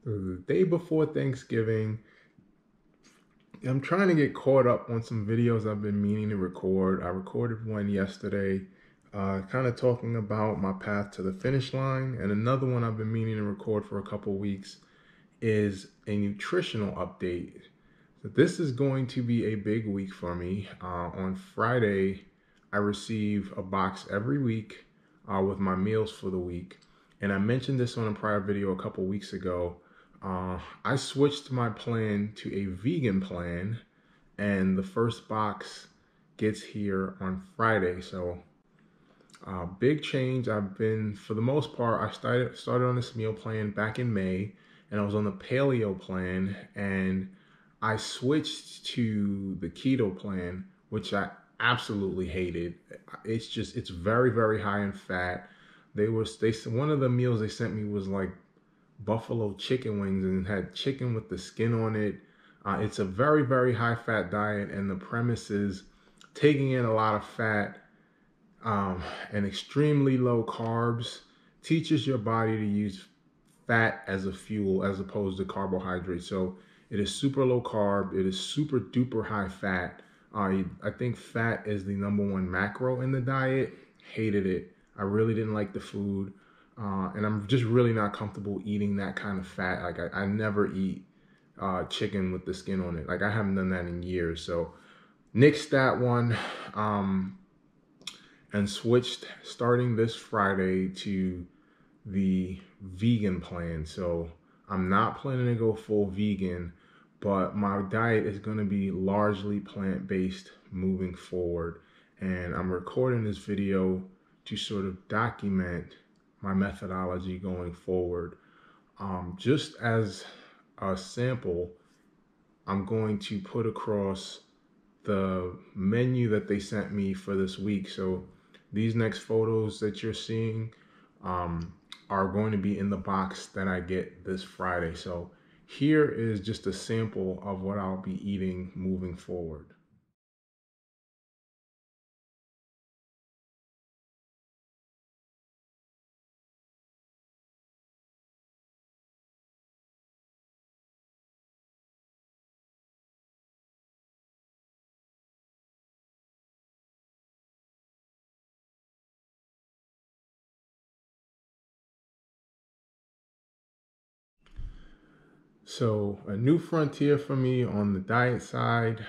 The day before Thanksgiving, I'm trying to get caught up on some videos I've been meaning to record. I recorded one yesterday, kind of talking about my path to the finish line, and another one I've been meaning to record for a couple weeks is a nutritional update. So this is going to be a big week for me. On Friday, I receive a box every week with my meals for the week. And I mentioned this on a prior video a couple weeks ago. I switched my plan to a vegan plan, and the first box gets here on Friday. So big change. I've been, for the most part, I started on this meal plan back in May, and I was on the paleo plan, and I switched to the keto plan, which I absolutely hated. It's very, very high in fat. One of the meals they sent me was like buffalo chicken wings and had chicken with the skin on it. It's a very, very high fat diet, and the premise is taking in a lot of fat and extremely low carbs teaches your body to use fat as a fuel as opposed to carbohydrates. So it is super low carb. It is super duper high fat. I think fat is the #1 macro in the diet. Hated it. I really didn't like the food. And I'm just really not comfortable eating that kind of fat. Like I never eat chicken with the skin on it. Like I haven't done that in years. So nixed that one and switched starting this Friday to the vegan plan. So I'm not planning to go full vegan, but my diet is going to be largely plant-based moving forward. And I'm recording this video to sort of document my methodology going forward. Just as a sample, I'm going to put across the menu that they sent me for this week. So these next photos that you're seeing are going to be in the box that I get this Friday. So here is just a sample of what I'll be eating moving forward. So a new frontier for me on the diet side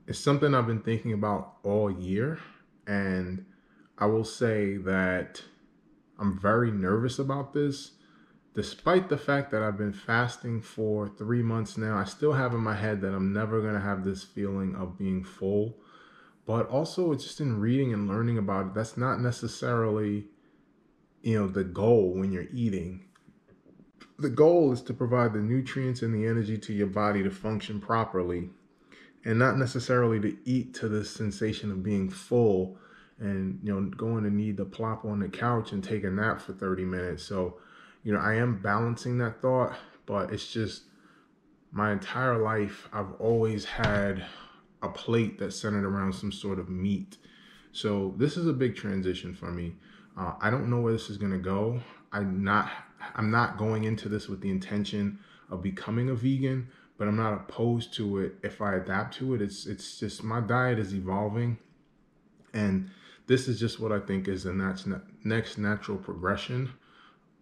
is something I've been thinking about all year. And I will say that I'm very nervous about this. Despite the fact that I've been fasting for 3 months now, I still have in my head that I'm never going to have this feeling of being full. But also, it's just in reading and learning about it, that's not necessarily, the goal when you're eating. The goal is to provide the nutrients and the energy to your body to function properly, and not necessarily to eat to the sensation of being full and going to need to plop on the couch and take a nap for 30 minutes. So I am balancing that thought, but it's just my entire life I've always had a plate that's centered around some sort of meat. So this is a big transition for me. I don't know where this is going to go. I'm not going into this with the intention of becoming a vegan, but I'm not opposed to it if I adapt to it. It's just my diet is evolving, and this is just what I think is the next natural progression.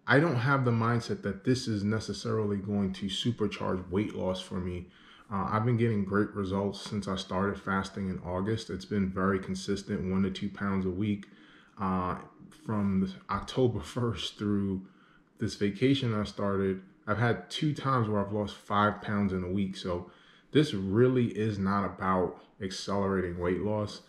I don't have the mindset that this is necessarily going to supercharge weight loss for me. I've been getting great results since I started fasting in August. It's been very consistent, 1 to 2 pounds a week. From October 1st through this vacation I started, I've had 2 times where I've lost 5 pounds in a week. So this really is not about accelerating weight loss.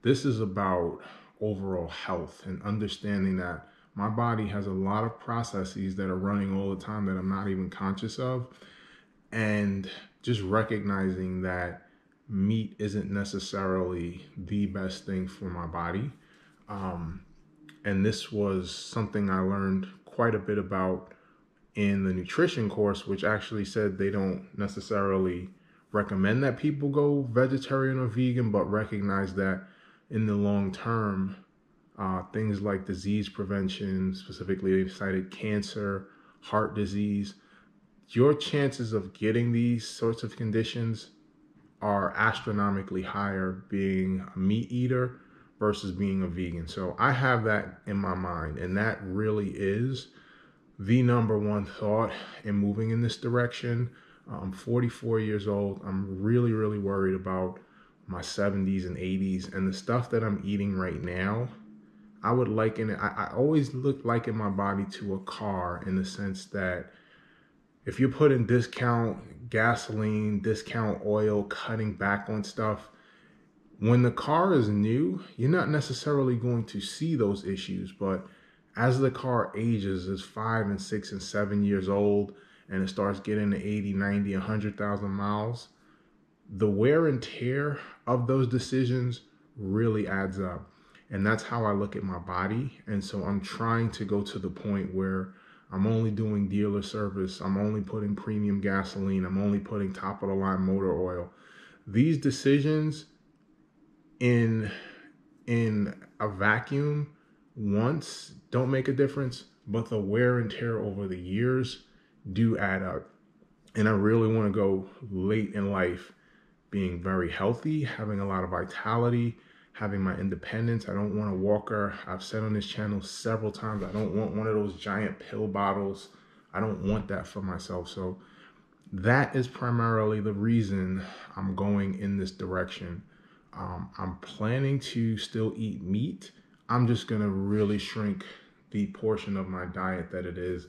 This is about overall health and understanding that my body has a lot of processes that are running all the time that I'm not even conscious of, and just recognizing that meat isn't necessarily the best thing for my body. And this was something I learned quite a bit about in the nutrition course, which actually said they don't necessarily recommend that people go vegetarian or vegan, but recognize that in the long term, things like disease prevention, specifically they cited cancer, heart disease. Your chances of getting these sorts of conditions are astronomically higher being a meat eater versus being a vegan. So I have that in my mind, and that really is the number one thought in moving in this direction. I'm 44 years old. I'm really, really worried about my 70s and 80s, and the stuff that I'm eating right now, I would liken it. I always liken my body to a car in the sense that if you're putting discount gasoline, discount oil, cutting back on stuff, when the car is new, you're not necessarily going to see those issues. But as the car ages, is 5 and 6 and 7 years old, and it starts getting to 80, 90, 100,000 miles, the wear and tear of those decisions really adds up. And that's how I look at my body. And so I'm trying to go to the point where I'm only doing dealer service. I'm only putting premium gasoline. I'm only putting top of the line motor oil. These decisions in a vacuum once don't make a difference, but the wear and tear over the years do add up. And I really want to go late in life being very healthy, having a lot of vitality, having my independence. I don't want a walker. I've said on this channel several times, I don't want one of those giant pill bottles. I don't want that for myself. So that is primarily the reason I'm going in this direction. I'm planning to still eat meat. I'm just going to really shrink the portion of my diet that it is.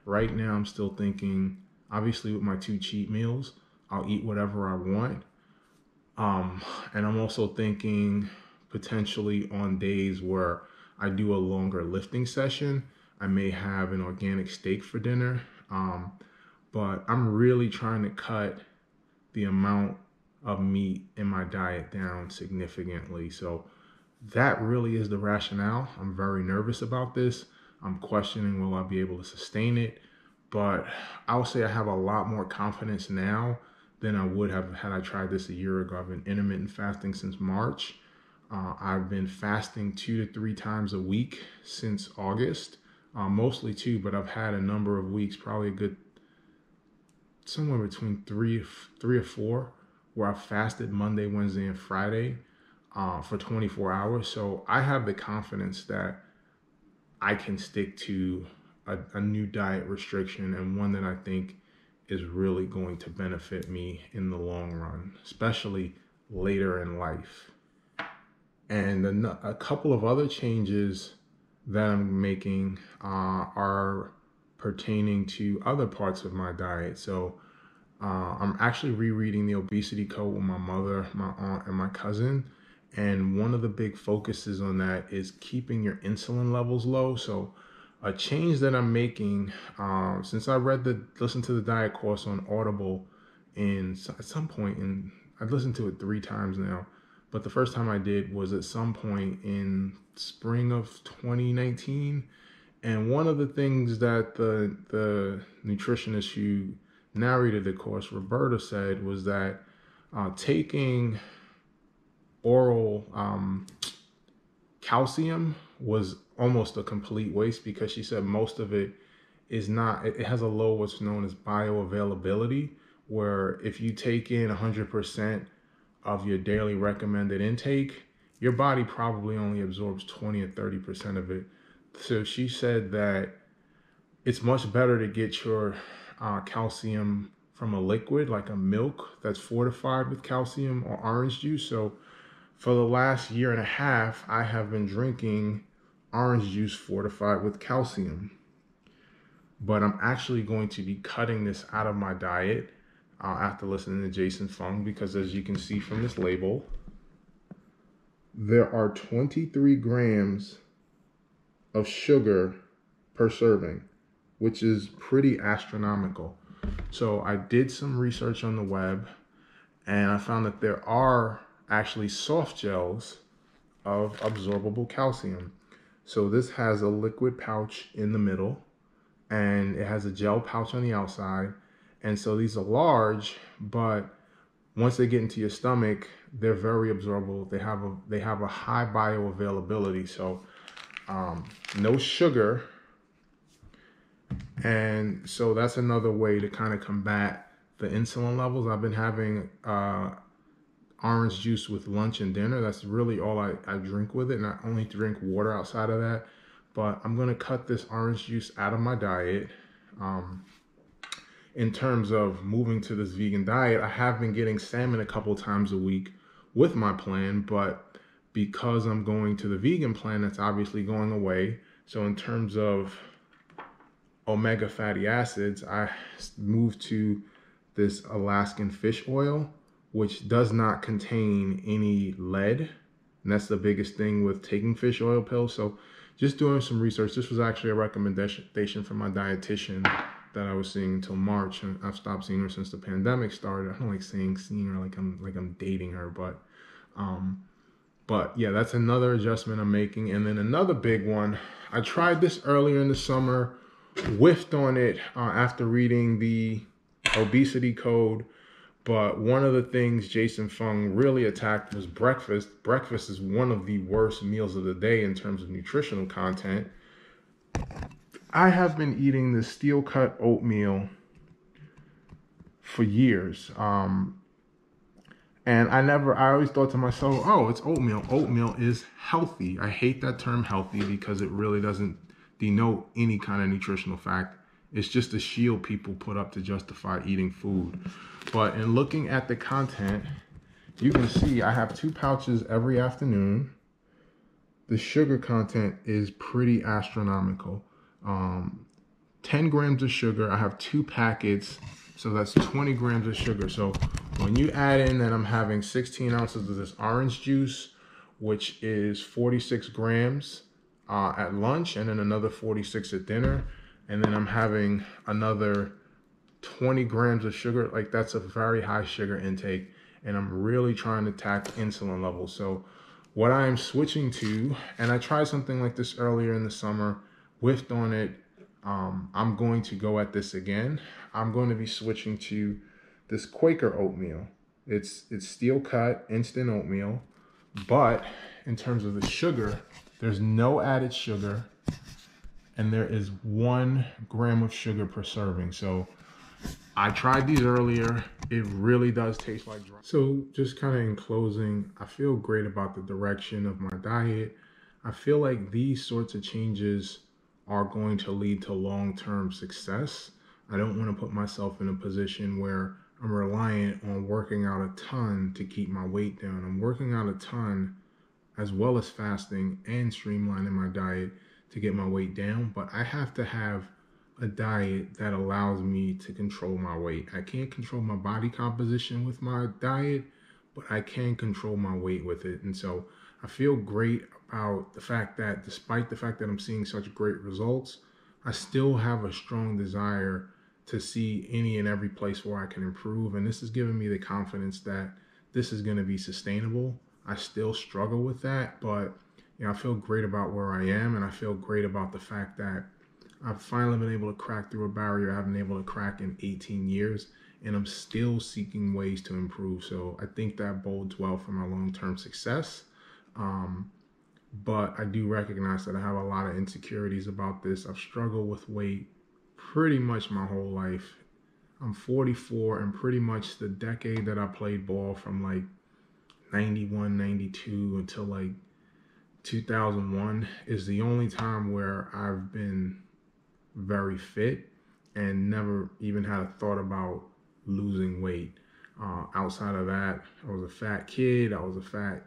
Right now, I'm still thinking, obviously with my 2 cheat meals, I'll eat whatever I want. And I'm also thinking potentially on days where I do a longer lifting session, I may have an organic steak for dinner. But I'm really trying to cut the amount of meat in my diet down significantly. So that really is the rationale. I'm very nervous about this. I'm questioning, will I be able to sustain it? But I would say I have a lot more confidence now than I would have had I tried this a year ago. I've been intermittent fasting since March. I've been fasting 2 to 3 times a week since August, mostly 2, but I've had a number of weeks, probably a good somewhere between three or 4, where I fasted Monday, Wednesday, and Friday for 24 hours. So I have the confidence that I can stick to a new diet restriction, and one that I think is really going to benefit me in the long run, especially later in life. And a couple of other changes that I'm making are pertaining to other parts of my diet. So I'm actually rereading the obesity code with my mother, my aunt, and my cousin. And one of the big focuses on that is keeping your insulin levels low. So a change that I'm making, since I listened to the diet course on Audible at some point, and I've listened to it 3 times now, but the first time I did was at some point in spring of 2019. And one of the things that the nutritionist who narrated the course, Roberta, said was that taking oral calcium was almost a complete waste, because she said most of it is not, it has a low what's known as bioavailability, where if you take in 100% of your daily recommended intake, your body probably only absorbs 20 or 30% of it. So she said that it's much better to get your calcium from a liquid, like a milk that's fortified with calcium, or orange juice. So for the last 1.5 years, I have been drinking orange juice fortified with calcium. But I'm actually going to be cutting this out of my diet after listening to Jason Fung, because as you can see from this label, there are 23 grams of sugar per serving, which is pretty astronomical. So I did some research on the web, and I found that there are actually soft gels of absorbable calcium. So this has a liquid pouch in the middle, and it has a gel pouch on the outside. And so these are large, but once they get into your stomach, they're very absorbable. They have a high bioavailability. So no sugar, And so that's another way to kind of combat the insulin levels. I've been having orange juice with lunch and dinner. That's really all I drink with it. And I only drink water outside of that. But I'm going to cut this orange juice out of my diet. In terms of moving to this vegan diet, I have been getting salmon a couple times a week with my plan, but because I'm going to the vegan plan, that's obviously going away. So in terms of omega fatty acids, I moved to this Alaskan fish oil, which does not contain any lead. And that's the biggest thing with taking fish oil pills. So just doing some research, this was actually a recommendation from my dietitian that I was seeing until March, and I've stopped seeing her since the pandemic started. I don't like seeing her like I'm dating her, but yeah, that's another adjustment I'm making. And then another big one, I tried this earlier in the summer, whiffed on it after reading the obesity code. But one of the things Jason Fung really attacked was breakfast. Breakfast is one of the worst meals of the day in terms of nutritional content. I have been eating this steel cut oatmeal for years. And I always thought to myself, oh, it's oatmeal. Oatmeal is healthy. I hate that term healthy because it really doesn't denote any kind of nutritional fact. It's just a shield people put up to justify eating food. But in looking at the content, you can see I have 2 pouches every afternoon. The sugar content is pretty astronomical. 10 grams of sugar. I have 2 packets, so that's 20 grams of sugar. So when you add in that I'm having 16 ounces of this orange juice, which is 46 grams at lunch, and then another 46 at dinner, and then I'm having another 20 grams of sugar, like that's a very high sugar intake, and I'm really trying to attack insulin levels. So what I'm switching to, and I tried something like this earlier in the summer, whiffed on it. I'm going to go at this again. I'm going to be switching to this Quaker oatmeal. It's steel cut instant oatmeal, but in terms of the sugar, there's no added sugar, and there is 1 gram of sugar per serving. So I tried these earlier. It really does taste like dry. So just kind of in closing, I feel great about the direction of my diet. I feel like these sorts of changes are going to lead to long-term success. I don't want to put myself in a position where I'm reliant on working out a ton to keep my weight down. I'm working out a ton as well as fasting and streamlining my diet to get my weight down, but I have to have a diet that allows me to control my weight. I can't control my body composition with my diet, but I can control my weight with it. And so I feel great about the fact that despite the fact that I'm seeing such great results, I still have a strong desire to see any and every place where I can improve. And this has given me the confidence that this is going to be sustainable. I still struggle with that, but I feel great about where I am, and I feel great about the fact that I've finally been able to crack through a barrier I haven't been able to crack in 18 years, and I'm still seeking ways to improve. So I think that bodes well for my long-term success. But I do recognize that I have a lot of insecurities about this. I've struggled with weight pretty much my whole life. I'm 44, and pretty much the decade that I played ball from like 91, 92 until like 2001 is the only time where I've been very fit and never even had a thought about losing weight. Outside of that, I was a fat kid. I was a fat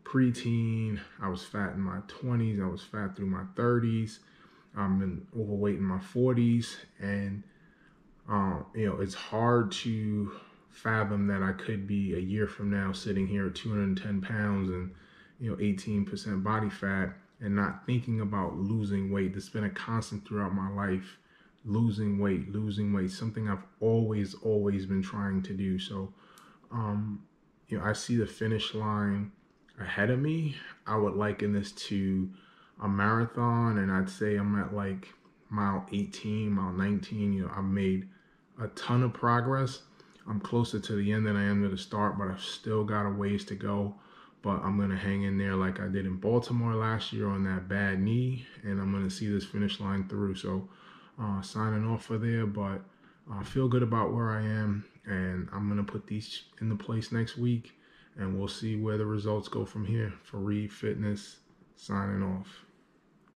preteen. I was fat in my 20s. I was fat through my 30s. I've been overweight in my 40s. And, it's hard to fathom that I could be a year from now sitting here at 210 pounds and, 18% body fat and not thinking about losing weight. That's been a constant throughout my life. Losing weight, something I've always been trying to do. So, I see the finish line ahead of me. I would liken this to a marathon, and I'd say I'm at like mile 18, mile 19. I've made a ton of progress. I'm closer to the end than I am to the start, but I've still got a ways to go. But I'm going to hang in there like I did in Baltimore last year on that bad knee, and I'm going to see this finish line through. So signing off for there, but I feel good about where I am, and I'm going to put these into place next week, and we'll see where the results go from here. For Reed Fitness, signing off.